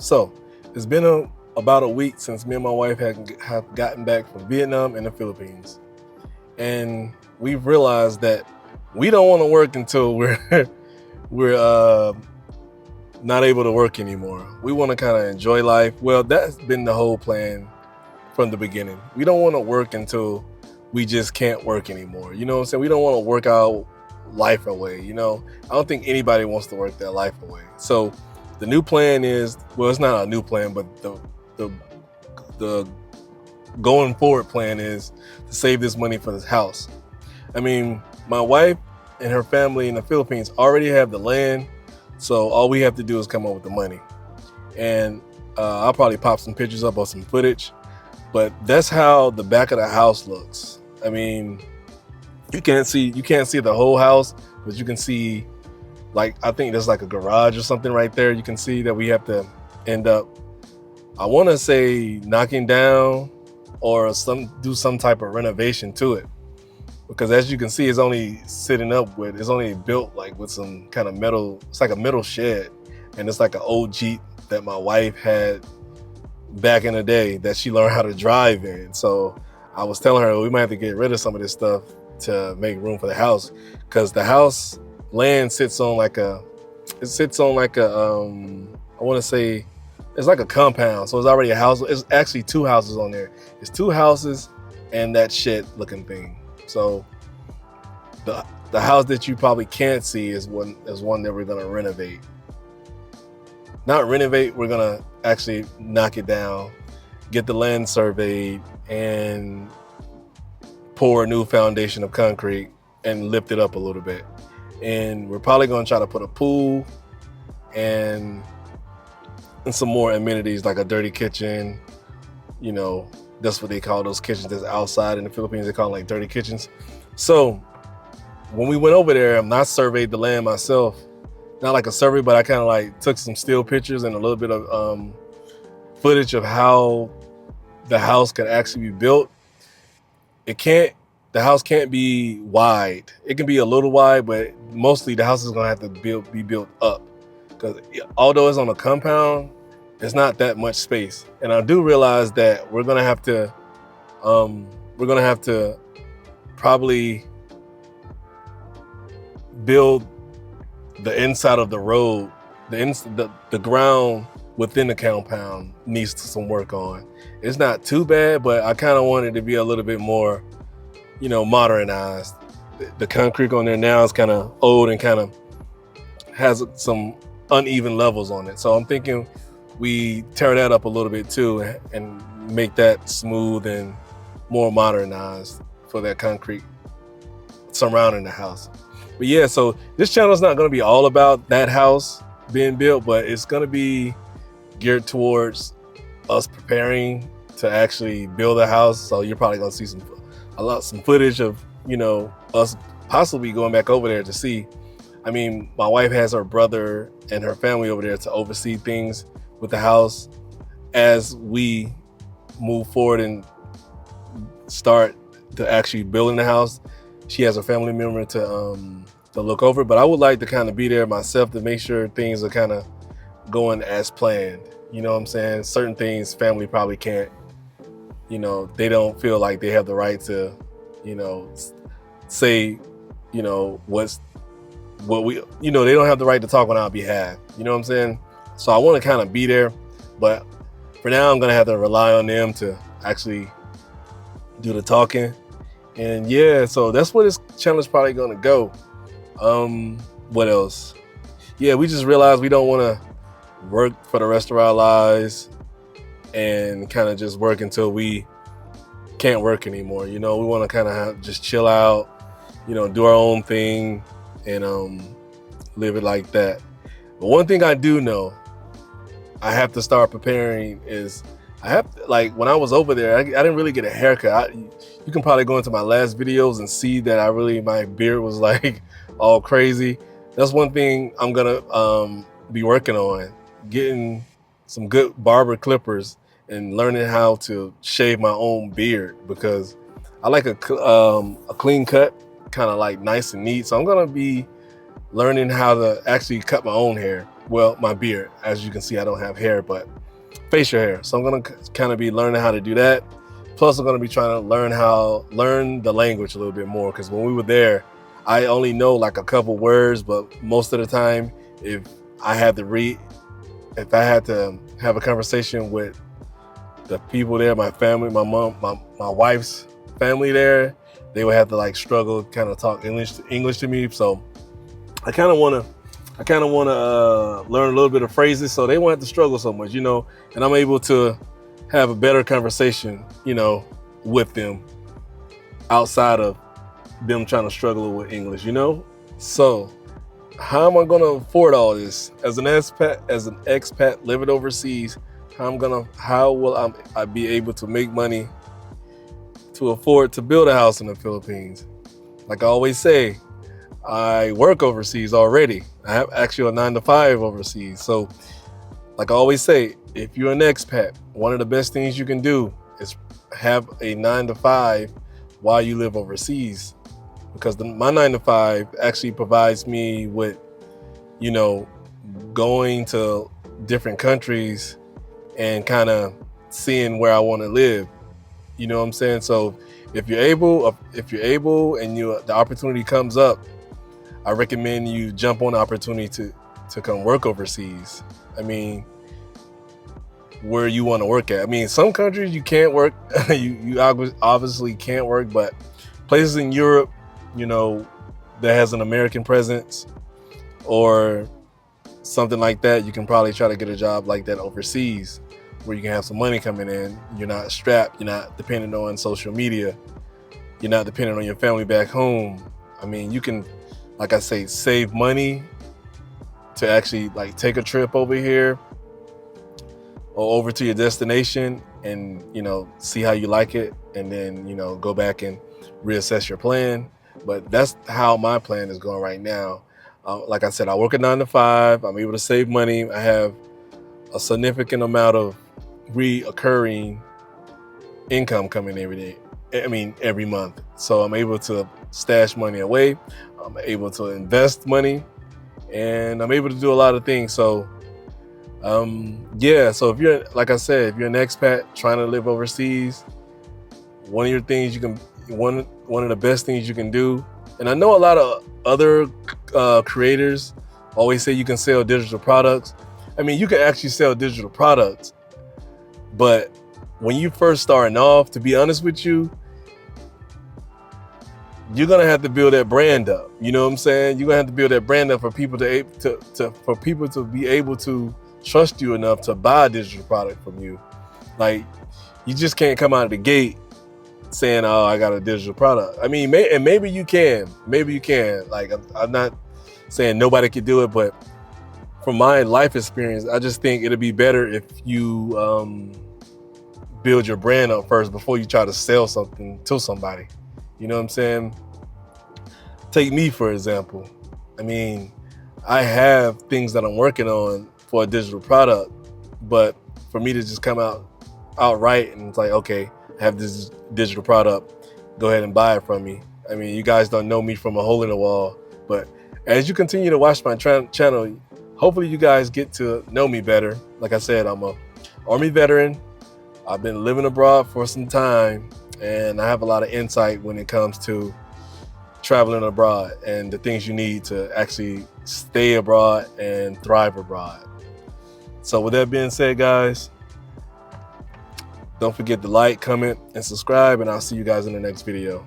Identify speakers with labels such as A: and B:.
A: So it's been about a week since me and my wife have gotten back from Vietnam and the Philippines, and we've realized that we don't want to work until we're not able to work anymore. We want to kind of enjoy life. Well, that's been the whole plan from the beginning. We don't want to work until we just can't work anymore. You know what I'm saying? We don't want to work our life away. I don't think anybody wants to work their life away. So the new plan is, well, it's not a new plan, but the going forward plan is to save this money for this house. I mean, my wife and her family in the Philippines already have the land, so all we have to do is come up with the money. And I'll probably pop some pictures up or some footage, but that's how the back of the house looks. I mean, you can't see the whole house, but you can see, like, I think there's like a garage or something right there. You can see that we have to end up, I want to say, knocking down or do some type of renovation to it, because as you can see, it's only built like with some kind of metal. It's like a metal shed, and it's like an old Jeep that my wife had back in the day that she learned how to drive in. So I was telling her we might have to get rid of some of this stuff to make room for the house, because the house land sits on like a I want to say it's like a compound. So it's already a house. It's actually two houses on there. It's two houses and that shed looking thing. So the house that you probably can't see is one that we're gonna renovate. Not renovate, we're gonna actually knock it down, get the land surveyed, and pour a new foundation of concrete and lift it up a little bit. And we're probably gonna try to put a pool and some more amenities like a dirty kitchen. That's what they call those kitchens that's outside in the Philippines. They call them like dirty kitchens. So when we went over there, I surveyed the land myself. Not like a survey, but I kind of like took some still pictures and a little bit of footage of how the house could actually be built. The house can't be wide. It can be a little wide, but mostly the house is gonna have to be built up, because although it's on a compound, it's not that much space. And I do realize that we're gonna have to probably build the inside of the road. The ground within the compound needs some work on. It's not too bad, but I kind of want it to be a little bit more, modernized. The concrete on there now is kind of old and kind of has some uneven levels on it. So I'm thinking we tear that up a little bit too and make that smooth and more modernized for that concrete surrounding the house. But yeah, so this channel is not going to be all about that house being built, but it's going to be geared towards us preparing to actually build a house. So you're probably going to see some footage of, us possibly going back over there to see. I mean, my wife has her brother and her family over there to oversee things with the house as we move forward and start to actually building the house. She has a family member to look over, but I would like to kind of be there myself to make sure things are kind of going as planned. You know what I'm saying? Certain things family probably can't, they don't feel like they have the right to, say, they don't have the right to talk on our behalf. You know what I'm saying? So I want to kind of be there, but for now I'm going to have to rely on them to actually do the talking. And yeah, so that's where this channel is probably going to go. What else? Yeah, we just realized we don't want to work for the rest of our lives and kind of just work until we can't work anymore. We want to kind of just chill out, do our own thing and live it like that. But one thing I do know I have to start preparing is when I was over there, I didn't really get a haircut. You can probably go into my last videos and see that my beard was like all crazy. That's one thing I'm gonna be working on, getting some good barber clippers and learning how to shave my own beard, because I like a clean cut, kind of like nice and neat. So I'm gonna be learning how to actually cut my own hair. well, my beard. As you can see, I don't have hair, but facial hair. So I'm gonna kind of be learning how to do that. Plus, I'm gonna be trying to learn the language a little bit more, because when we were there, I only know like a couple words, but most of the time, if I had to have a conversation with the people there, my family, my mom, my wife's family there, they would have to like struggle, kind of talk English to me. So I kind of want to learn a little bit of phrases, so they won't have to struggle so much, you know, and I'm able to have a better conversation, you know, with them outside of them trying to struggle with English, you know. So how am I going to afford all this as an expat living overseas? How will I be able to make money to afford to build a house in the Philippines? Like I always say, I work overseas already. I have actually a 9-to-5 overseas. So like I always say, if you're an expat, one of the best things you can do is have a 9-to-5 while you live overseas, because my 9-to-5 actually provides me with, you know, going to different countries and kind of seeing where I want to live. You know what I'm saying? So if you're able and the opportunity comes up, I recommend you jump on the opportunity to come work overseas. I mean, where you want to work at. I mean, some countries you can't work. you obviously can't work, but places in Europe, you know, that has an American presence or something like that, you can probably try to get a job like that overseas, where you can have some money coming in. You're not strapped. You're not dependent on social media. You're not dependent on your family back home. I mean, you can, like I say, save money to actually like take a trip over here or over to your destination and, you know, see how you like it, and then, you know, go back and reassess your plan. But that's how my plan is going right now. Like I said, I work a 9-to-5. I'm able to save money. I have a significant amount of reoccurring income coming every month. So I'm able to stash money away. I'm able to invest money, and I'm able to do a lot of things. So yeah, so if you're, like I said, if you're an expat trying to live overseas, one of the best things you can do, and I know a lot of other creators always say you can sell digital products. I mean, you can actually sell digital products, but when you first starting off, to be honest with you, you're gonna have to build that brand up. You know what I'm saying? You're gonna have to build that brand up for people for people to be able to trust you enough to buy a digital product from you. Like, you just can't come out of the gate saying, "Oh, I got a digital product." I mean, maybe you can. Like, I'm not saying nobody could do it, but from my life experience, I just think it'd be better if you build your brand up first before you try to sell something to somebody. You know what I'm saying? Take me, for example. I mean, I have things that I'm working on for a digital product, but for me to just come outright and it's like, okay, I have this digital product, go ahead and buy it from me. I mean, you guys don't know me from a hole in the wall, but as you continue to watch my channel, hopefully you guys get to know me better. Like I said, I'm a Army veteran. I've been living abroad for some time, and I have a lot of insight when it comes to traveling abroad and the things you need to actually stay abroad and thrive abroad. So with that being said, guys, don't forget to like, comment, and subscribe, and I'll see you guys in the next video.